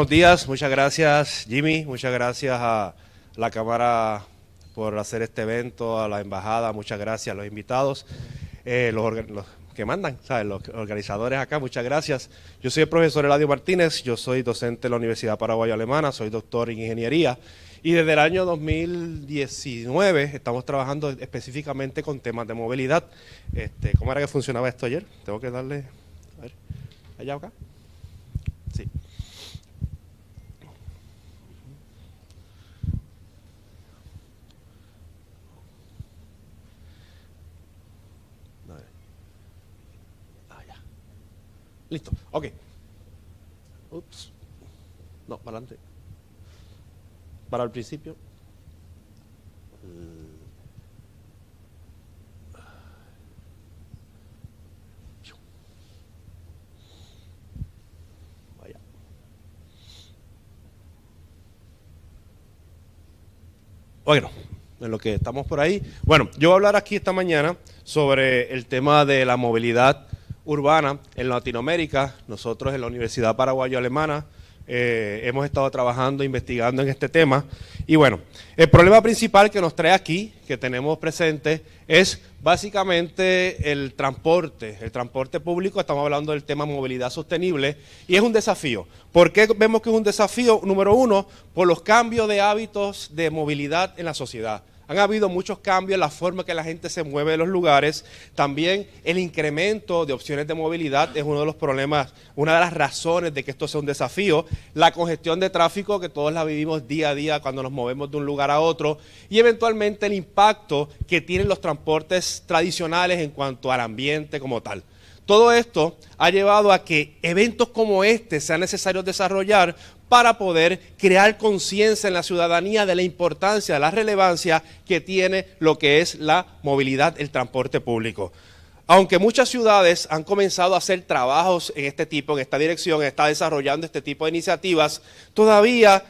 buenos días. Muchas gracias, Jimmy. Muchas gracias a la Cámara por hacer este evento, a la Embajada. Muchas gracias a los invitados, los que mandan, ¿sabes? Los organizadores acá. Muchas gracias. Yo soy el profesor Eladio Martínez. Yo soy docente en la Universidad Paraguayo Alemana. Soy doctor en Ingeniería. Y desde el año 2019 estamos trabajando específicamente con temas de movilidad. ¿Cómo era que funcionaba esto ayer? Tengo que darle... A ver, ¿allá o acá? Sí. Ya. Listo, ok. Ups. No, para adelante. Para el principio. Vaya. Bueno, en lo que estamos por ahí. Bueno, yo voy a hablar aquí esta mañana sobre el tema de la movilidad urbana en Latinoamérica. Nosotros en la Universidad Paraguayo Alemana hemos estado trabajando, investigando en este tema. Y bueno, el problema principal que nos trae aquí, que tenemos presente, es básicamente el transporte público. Estamos hablando del tema movilidad sostenible y es un desafío. ¿Por qué vemos que es un desafío? Número uno, por los cambios de hábitos de movilidad en la sociedad. Han habido muchos cambios en la forma que la gente se mueve de los lugares. También el incremento de opciones de movilidad es uno de los problemas, una de las razones de que esto sea un desafío. La congestión de tráfico, que todos la vivimos día a día cuando nos movemos de un lugar a otro. Y eventualmente el impacto que tienen los transportes tradicionales en cuanto al ambiente como tal. Todo esto ha llevado a que eventos como este sean necesarios desarrollar para poder crear conciencia en la ciudadanía de la importancia, de la relevancia que tiene lo que es la movilidad, el transporte público. Aunque muchas ciudades han comenzado a hacer trabajos en este tipo, en esta dirección, está desarrollando este tipo de iniciativas, todavía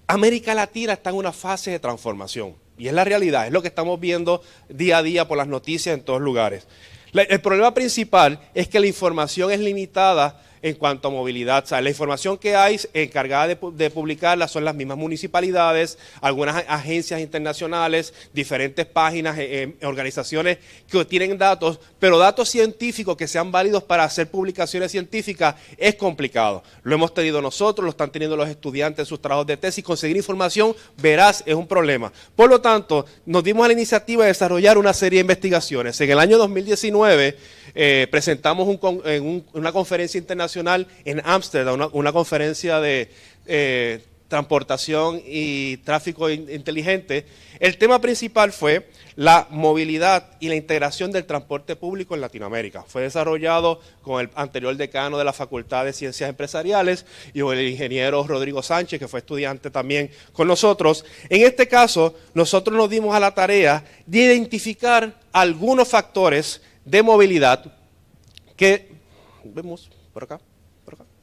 América Latina está en una fase de transformación. Y es la realidad, es lo que estamos viendo día a día por las noticias en todos lugares. El problema principal es que la información es limitada en cuanto a movilidad. O sea, la información que hay encargada de publicarla son las mismas municipalidades, algunas agencias internacionales, diferentes páginas, organizaciones que tienen datos, pero datos científicos que sean válidos para hacer publicaciones científicas es complicado. Lo hemos tenido nosotros, lo están teniendo los estudiantes en sus trabajos de tesis. Conseguir información veraz es un problema. Por lo tanto, nos dimos a la iniciativa de desarrollar una serie de investigaciones. En el año 2019 presentamos una conferencia internacional en Ámsterdam, una conferencia de transportación y tráfico inteligente. El tema principal fue la movilidad y la integración del transporte público en Latinoamérica. Fue desarrollado con el anterior decano de la Facultad de Ciencias Empresariales y con el ingeniero Rodrigo Sánchez, que fue estudiante también con nosotros. En este caso, nosotros nos dimos a la tarea de identificar algunos factores de movilidad que vemos por acá,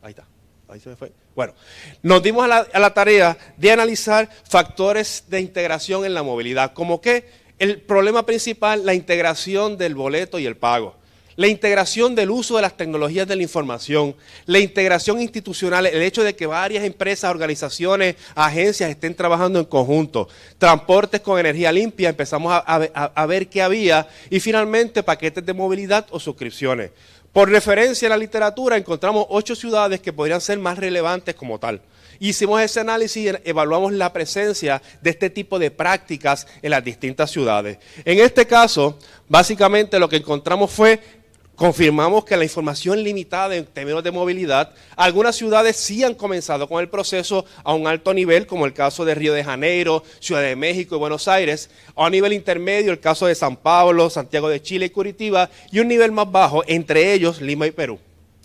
ahí está, ahí se me fue. Bueno, nos dimos a la tarea de analizar factores de integración en la movilidad, como que el problema principal, la integración del boleto y el pago. La integración del uso de las tecnologías de la información, la integración institucional, el hecho de que varias empresas, organizaciones, agencias estén trabajando en conjunto, transportes con energía limpia, empezamos a ver qué había y finalmente paquetes de movilidad o suscripciones. Por referencia en la literatura encontramos 8 ciudades que podrían ser más relevantes como tal. Hicimos ese análisis y evaluamos la presencia de este tipo de prácticas en las distintas ciudades. En este caso, básicamente lo que encontramos fue, confirmamos que la información limitada en términos de movilidad, algunas ciudades sí han comenzado con el proceso a un alto nivel, como el caso de Río de Janeiro, Ciudad de México y Buenos Aires, a un nivel intermedio el caso de San Pablo, Santiago de Chile y Curitiba, y un nivel más bajo, entre ellos Lima y Perú,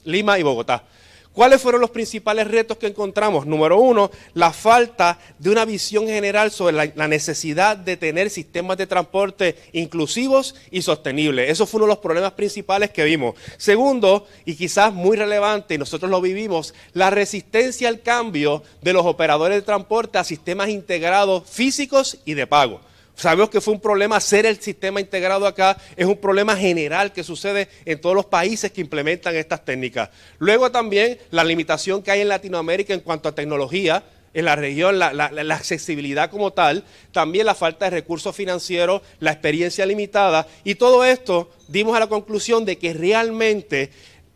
Lima y Bogotá. ¿Cuáles fueron los principales retos que encontramos? Número uno, la falta de una visión general sobre la necesidad de tener sistemas de transporte inclusivos y sostenibles. Eso fue uno de los problemas principales que vimos. Segundo, y quizás muy relevante, y nosotros lo vivimos, la resistencia al cambio de los operadores de transporte a sistemas integrados físicos y de pago. Sabemos que fue un problema hacer el sistema integrado acá, es un problema general que sucede en todos los países que implementan estas técnicas. Luego también la limitación que hay en Latinoamérica en cuanto a tecnología, en la región, la accesibilidad como tal, también la falta de recursos financieros, la experiencia limitada, y todo esto dimos a la conclusión de que realmente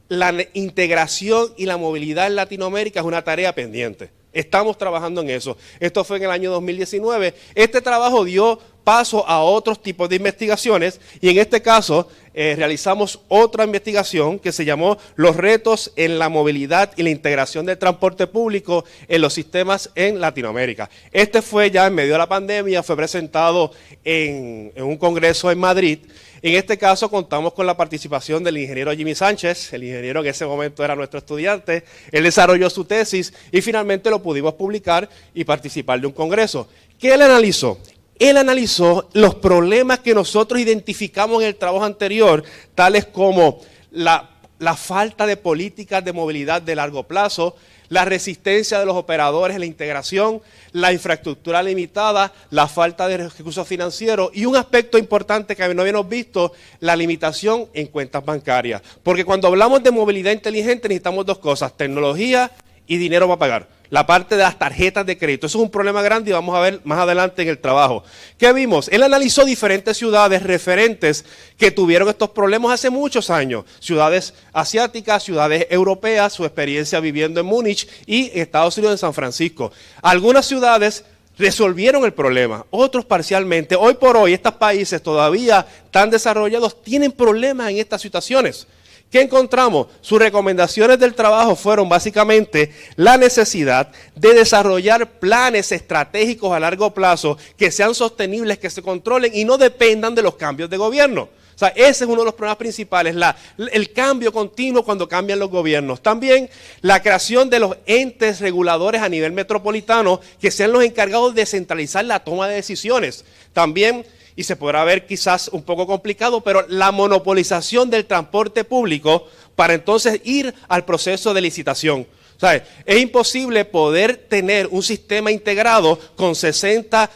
la integración y la movilidad en Latinoamérica es una tarea pendiente. Estamos trabajando en eso. Esto fue en el año 2019. Este trabajo dio paso a otros tipos de investigaciones y en este caso realizamos otra investigación que se llamó Los retos en la movilidad y la integración del transporte público en los sistemas en Latinoamérica. Este fue ya en medio de la pandemia, fue presentado en un congreso en Madrid. En este caso contamos con la participación del ingeniero Jimmy Sánchez, el ingeniero que en ese momento era nuestro estudiante. Él desarrolló su tesis y finalmente lo pudimos publicar y participar de un congreso. ¿Qué él analizó? Él analizó los problemas que nosotros identificamos en el trabajo anterior, tales como la falta de políticas de movilidad de largo plazo, la resistencia de los operadores en la integración, la infraestructura limitada, la falta de recursos financieros y un aspecto importante que no habíamos visto, la limitación en cuentas bancarias. Porque cuando hablamos de movilidad inteligente necesitamos dos cosas, tecnología y dinero para pagar. La parte de las tarjetas de crédito, eso es un problema grande y vamos a ver más adelante en el trabajo. ¿Qué vimos? Él analizó diferentes ciudades referentes que tuvieron estos problemas hace muchos años. Ciudades asiáticas, ciudades europeas, su experiencia viviendo en Múnich y en Estados Unidos, en San Francisco. Algunas ciudades resolvieron el problema, otros parcialmente. Hoy por hoy, estos países todavía tan desarrollados tienen problemas en estas situaciones. ¿Qué encontramos? Sus recomendaciones del trabajo fueron básicamente la necesidad de desarrollar planes estratégicos a largo plazo que sean sostenibles, que se controlen y no dependan de los cambios de gobierno. O sea, ese es uno de los problemas principales, el cambio continuo cuando cambian los gobiernos. También la creación de los entes reguladores a nivel metropolitano que sean los encargados de centralizar la toma de decisiones. También, y se podrá ver quizás un poco complicado, pero la monopolización del transporte público para entonces ir al proceso de licitación. O sea, es imposible poder tener un sistema integrado con 60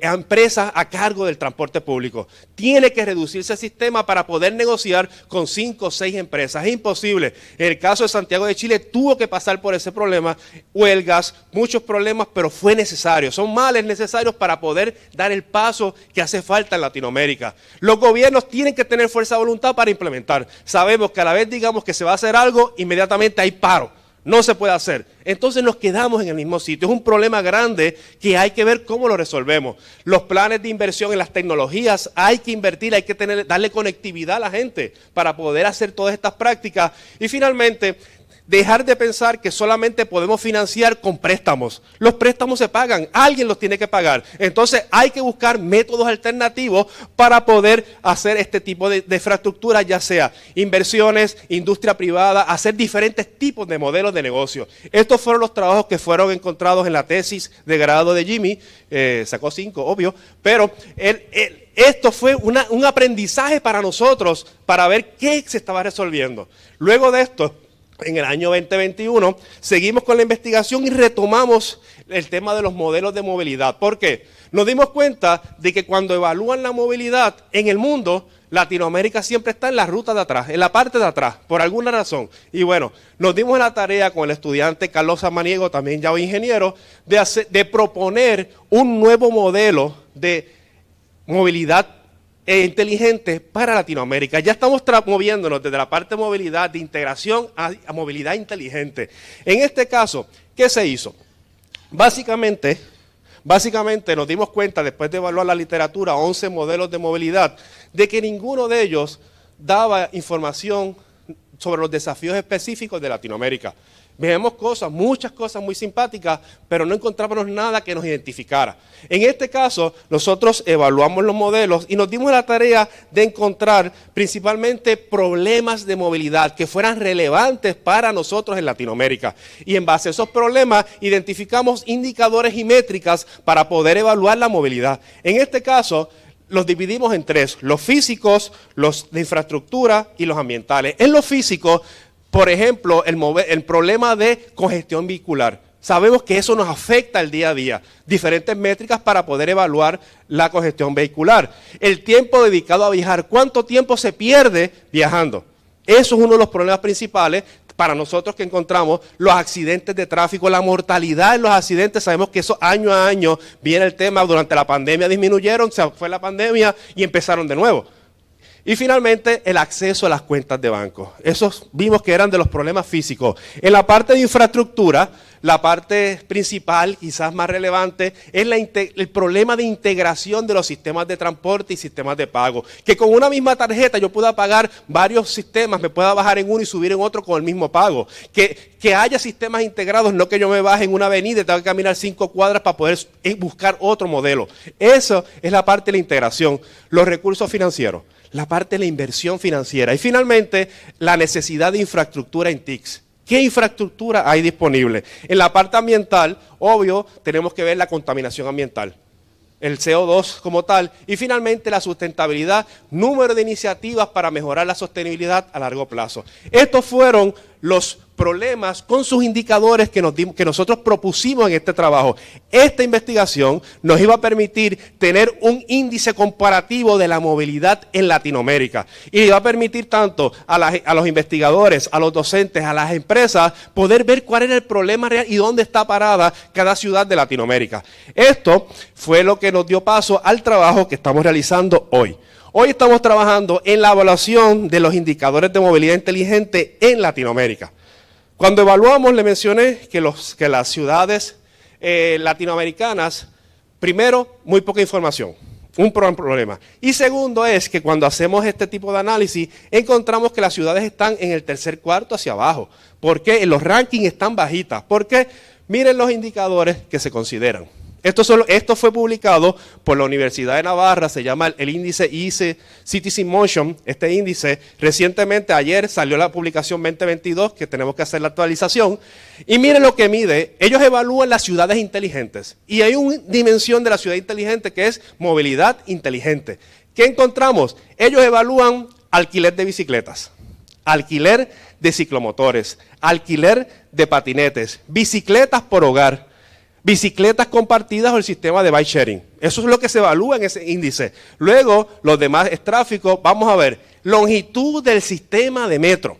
empresas a cargo del transporte público. Tiene que reducirse el sistema para poder negociar con 5 o 6 empresas. Es imposible. En el caso de Santiago de Chile tuvo que pasar por ese problema, huelgas, muchos problemas, pero fue necesario. Son males necesarios para poder dar el paso que hace falta en Latinoamérica. Los gobiernos tienen que tener fuerza de voluntad para implementar. Sabemos que a la vez digamos que se va a hacer algo, inmediatamente hay paro. No se puede hacer. Entonces nos quedamos en el mismo sitio. Es un problema grande que hay que ver cómo lo resolvemos. Los planes de inversión en las tecnologías hay que invertir, hay que darle conectividad a la gente para poder hacer todas estas prácticas. Y finalmente, dejar de pensar que solamente podemos financiar con préstamos. Los préstamos se pagan, alguien los tiene que pagar. Entonces hay que buscar métodos alternativos para poder hacer este tipo de infraestructura, ya sea inversiones, industria privada, hacer diferentes tipos de modelos de negocio. Estos fueron los trabajos que fueron encontrados en la tesis de grado de Jimmy, sacó 5, obvio, pero esto fue un aprendizaje para nosotros para ver qué se estaba resolviendo. Luego de esto, en el año 2021, seguimos con la investigación y retomamos el tema de los modelos de movilidad. ¿Por qué? Nos dimos cuenta de que cuando evalúan la movilidad en el mundo, Latinoamérica siempre está en la ruta de atrás, en la parte de atrás, por alguna razón. Y bueno, nos dimos la tarea con el estudiante Carlos Samaniego, también ya ingeniero, de proponer un nuevo modelo de movilidad inteligente para Latinoamérica. Ya estamos moviéndonos desde la parte de movilidad, de integración a movilidad inteligente. En este caso, ¿qué se hizo? Básicamente nos dimos cuenta, después de evaluar la literatura, 11 modelos de movilidad, de que ninguno de ellos daba información sobre los desafíos específicos de Latinoamérica. Vemos muchas cosas muy simpáticas, pero no encontrábamos nada que nos identificara. En este caso, nosotros evaluamos los modelos y nos dimos la tarea de encontrar principalmente problemas de movilidad que fueran relevantes para nosotros en Latinoamérica. Y en base a esos problemas, identificamos indicadores y métricas para poder evaluar la movilidad. En este caso, los dividimos en 3, los físicos, los de infraestructura y los ambientales. En los físicos, por ejemplo, el problema de congestión vehicular. Sabemos que eso nos afecta el día a día. Diferentes métricas para poder evaluar la congestión vehicular. El tiempo dedicado a viajar. ¿Cuánto tiempo se pierde viajando? Eso es uno de los problemas principales para nosotros que encontramos los accidentes de tráfico, la mortalidad en los accidentes. Sabemos que eso año a año viene el tema. Durante la pandemia disminuyeron, se fue la pandemia y empezaron de nuevo. Y finalmente, el acceso a las cuentas de banco. Esos vimos que eran de los problemas físicos. En la parte de infraestructura, la parte principal, quizás más relevante, es el problema de integración de los sistemas de transporte y sistemas de pago. Que con una misma tarjeta yo pueda pagar varios sistemas, me pueda bajar en uno y subir en otro con el mismo pago. Que haya sistemas integrados, no que yo me baje en una avenida y tenga que caminar 5 cuadras para poder buscar otro modelo. Eso es la parte de la integración. Los recursos financieros. La parte de la inversión financiera y finalmente la necesidad de infraestructura en TICs. ¿Qué infraestructura hay disponible? En la parte ambiental, obvio, tenemos que ver la contaminación ambiental, el CO2 como tal y finalmente la sustentabilidad, número de iniciativas para mejorar la sostenibilidad a largo plazo. Estos fueron los problemas con sus indicadores que nosotros propusimos en este trabajo. Esta investigación nos iba a permitir tener un índice comparativo de la movilidad en Latinoamérica y iba a permitir tanto a los investigadores, a los docentes, a las empresas, poder ver cuál era el problema real y dónde está parada cada ciudad de Latinoamérica. Esto fue lo que nos dio paso al trabajo que estamos realizando hoy. Hoy estamos trabajando en la evaluación de los indicadores de movilidad inteligente en Latinoamérica. Cuando evaluamos, le mencioné que las ciudades latinoamericanas, primero, muy poca información, un problema. Y segundo es que cuando hacemos este tipo de análisis, encontramos que las ciudades están en el tercer cuarto hacia abajo. ¿Por qué? En los rankings están bajitas. ¿Por qué? Miren los indicadores que se consideran. Esto fue publicado por la Universidad de Navarra, se llama el índice ICE Citizen Motion. Este índice, recientemente, ayer salió la publicación 2022, que tenemos que hacer la actualización. Y miren lo que mide, ellos evalúan las ciudades inteligentes. Y hay una dimensión de la ciudad inteligente que es movilidad inteligente. ¿Qué encontramos? Ellos evalúan alquiler de bicicletas, alquiler de ciclomotores, alquiler de patinetes, bicicletas por hogar, bicicletas compartidas o el sistema de bike sharing. Eso es lo que se evalúa en ese índice. Luego, los demás es tráfico. Vamos a ver, longitud del sistema de metro,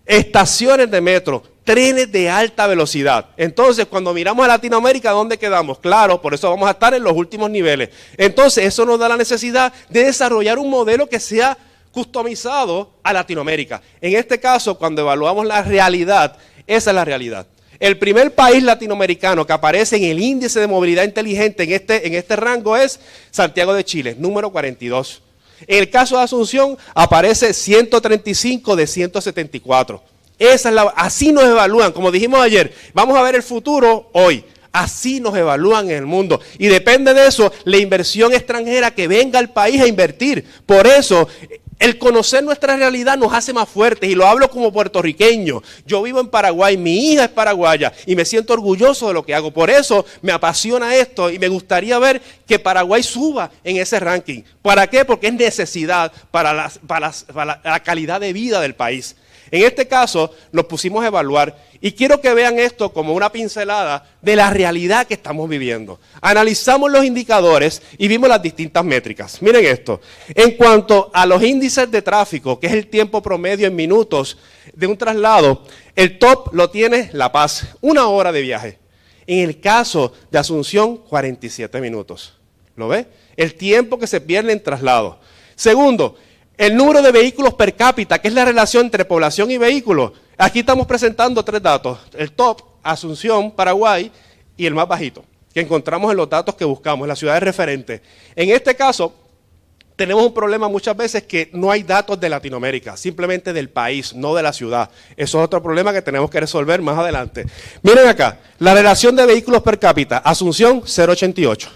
estaciones de metro, trenes de alta velocidad. Entonces, cuando miramos a Latinoamérica, ¿dónde quedamos? Claro, por eso vamos a estar en los últimos niveles. Entonces, eso nos da la necesidad de desarrollar un modelo que sea customizado a Latinoamérica. En este caso, cuando evaluamos la realidad, esa es la realidad. El primer país latinoamericano que aparece en el índice de movilidad inteligente en este rango es Santiago de Chile, número 42. En el caso de Asunción aparece 135 de 174. Así nos evalúan, como dijimos ayer, vamos a ver el futuro hoy. Así nos evalúan en el mundo. Y depende de eso, la inversión extranjera que venga al país a invertir. Por eso, el conocer nuestra realidad nos hace más fuertes y lo hablo como puertorriqueño. Yo vivo en Paraguay, mi hija es paraguaya y me siento orgulloso de lo que hago. Por eso me apasiona esto y me gustaría ver que Paraguay suba en ese ranking. ¿Para qué? Porque es necesidad para la calidad de vida del país. En este caso nos pusimos a evaluar y quiero que vean esto como una pincelada de la realidad que estamos viviendo. Analizamos los indicadores y vimos las distintas métricas. Miren esto, en cuanto a los índices de tráfico, que es el tiempo promedio en minutos de un traslado, el top lo tiene La Paz, 1 hora de viaje. En el caso de Asunción, 47 minutos. ¿Lo ve? El tiempo que se pierde en traslado. Segundo, el número de vehículos per cápita, que es la relación entre población y vehículos. Aquí estamos presentando 3 datos. El top, Asunción, Paraguay, y el más bajito, que encontramos en los datos que buscamos, en las ciudades referentes. En este caso, tenemos un problema muchas veces que no hay datos de Latinoamérica, simplemente del país, no de la ciudad. Eso es otro problema que tenemos que resolver más adelante. Miren acá, la relación de vehículos per cápita, Asunción, 0,88.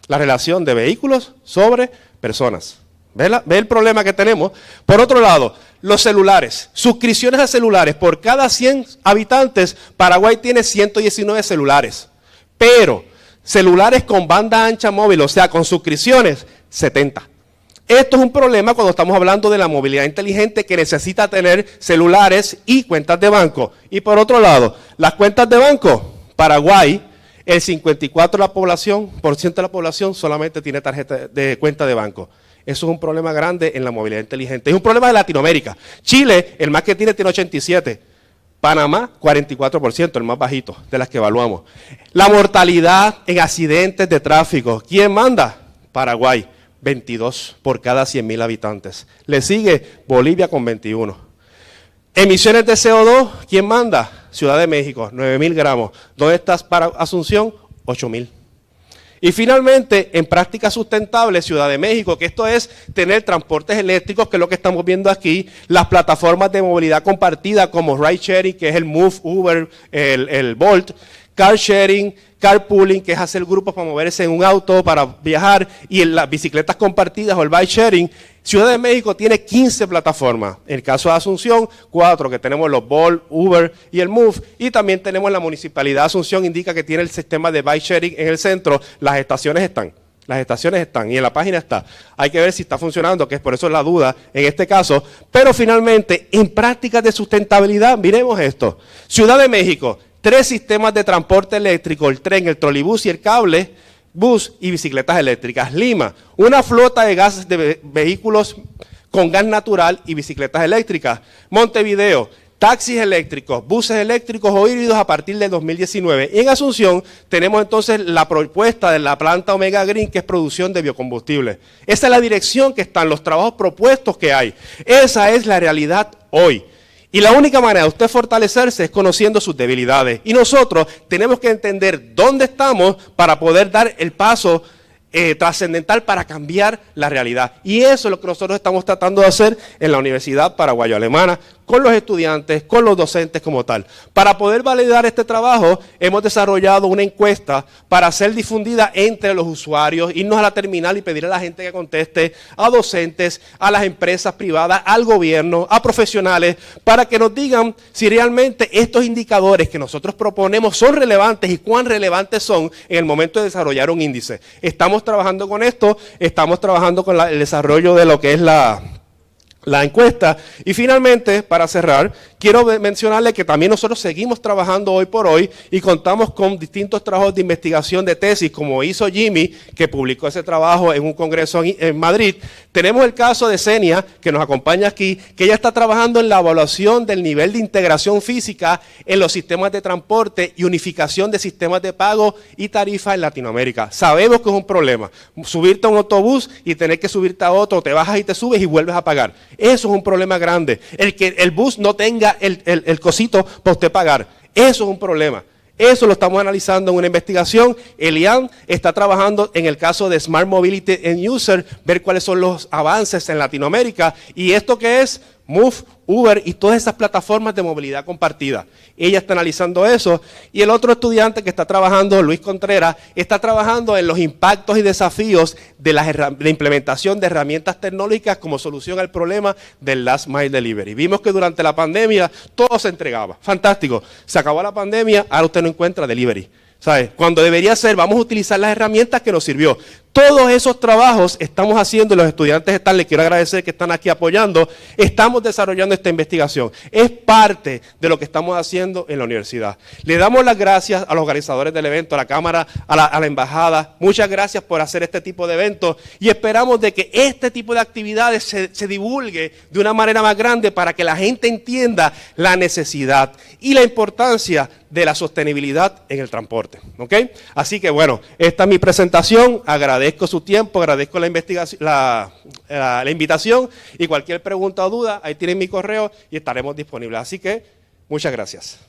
La relación de vehículos sobre personas. ¿Ve el problema que tenemos? Por otro lado, los celulares, suscripciones a celulares. Por cada 100 habitantes, Paraguay tiene 119 celulares. Pero celulares con banda ancha móvil, o sea, con suscripciones, 70. Esto es un problema cuando estamos hablando de la movilidad inteligente que necesita tener celulares y cuentas de banco. Y por otro lado, las cuentas de banco, Paraguay, el 54% de la población solamente tiene tarjeta de cuenta de banco. Eso es un problema grande en la movilidad inteligente. Es un problema de Latinoamérica. Chile, el más que tiene 87%. Panamá, 44%, el más bajito de las que evaluamos. La mortalidad en accidentes de tráfico, ¿quién manda? Paraguay, 22 por cada 100.000 habitantes. Le sigue Bolivia con 21. Emisiones de CO2, ¿quién manda? Ciudad de México, 9.000 gramos. ¿Dónde estás para Asunción? 8.000. Y finalmente, en prácticas sustentables, Ciudad de México, que esto es tener transportes eléctricos, que es lo que estamos viendo aquí, las plataformas de movilidad compartida como ride sharing, que es el Move, Uber, el Bolt, car sharing, carpooling, que es hacer grupos para moverse en un auto, para viajar, y en las bicicletas compartidas o el bike sharing. Ciudad de México tiene 15 plataformas. En el caso de Asunción, 4, que tenemos los Bolt, Uber y el Move. Y también tenemos la Municipalidad de Asunción, indica que tiene el sistema de bike sharing en el centro. Las estaciones están y en la página está. Hay que ver si está funcionando, que es por eso la duda en este caso. Pero finalmente, en prácticas de sustentabilidad, miremos esto. Ciudad de México, 3 sistemas de transporte eléctrico, el tren, el trolibús y el cable, bus y bicicletas eléctricas. Lima, una flota de gases de vehículos con gas natural y bicicletas eléctricas. Montevideo, taxis eléctricos, buses eléctricos o híbridos a partir del 2019. Y en Asunción tenemos entonces la propuesta de la planta Omega Green, que es producción de biocombustibles. Esa es la dirección que están, los trabajos propuestos que hay. Esa es la realidad hoy. Y la única manera de usted fortalecerse es conociendo sus debilidades. Y nosotros tenemos que entender dónde estamos para poder dar el paso trascendental para cambiar la realidad. Y eso es lo que nosotros estamos tratando de hacer en la Universidad Paraguayo-Alemana, con los estudiantes, con los docentes como tal. Para poder validar este trabajo, hemos desarrollado una encuesta para ser difundida entre los usuarios, irnos a la terminal y pedir a la gente que conteste, a docentes, a las empresas privadas, al gobierno, a profesionales, para que nos digan si realmente estos indicadores que nosotros proponemos son relevantes y cuán relevantes son en el momento de desarrollar un índice. Estamos trabajando con esto, estamos trabajando con el desarrollo de lo que es la encuesta. Y finalmente, para cerrar, quiero mencionarle que también nosotros seguimos trabajando hoy por hoy y contamos con distintos trabajos de investigación de tesis, como hizo Jimmy, que publicó ese trabajo en un congreso en Madrid. Tenemos el caso de Senia, que nos acompaña aquí, que ella está trabajando en la evaluación del nivel de integración física en los sistemas de transporte y unificación de sistemas de pago y tarifa en Latinoamérica. Sabemos que es un problema, subirte a un autobús y tener que subirte a otro, te bajas y te subes y vuelves a pagar. Eso es un problema grande. El que el bus no tenga el cosito para usted pagar. Eso es un problema. Eso lo estamos analizando en una investigación. Elian está trabajando en el caso de Smart Mobility End User, ver cuáles son los avances en Latinoamérica. Y esto que es Move, Uber y todas esas plataformas de movilidad compartida. Ella está analizando eso. Y el otro estudiante que está trabajando, Luis Contreras, está trabajando en los impactos y desafíos de la implementación de herramientas tecnológicas como solución al problema del Last Mile Delivery. Vimos que durante la pandemia todo se entregaba. Fantástico. Se acabó la pandemia, ahora usted no encuentra delivery. ¿Sabe? Cuando debería ser, vamos a utilizar las herramientas que nos sirvió. Todos esos trabajos estamos haciendo y los estudiantes están, les quiero agradecer que están aquí apoyando, estamos desarrollando esta investigación. Es parte de lo que estamos haciendo en la universidad. Le damos las gracias a los organizadores del evento, a la Cámara, a la Embajada. Muchas gracias por hacer este tipo de eventos y esperamos de que este tipo de actividades se divulgue de una manera más grande para que la gente entienda la necesidad y la importancia de la sostenibilidad en el transporte. ¿Ok? Así que bueno, esta es mi presentación. Agradezco su tiempo, agradezco la investigación, la invitación y cualquier pregunta o duda, ahí tienen mi correo y estaremos disponibles. Así que muchas gracias.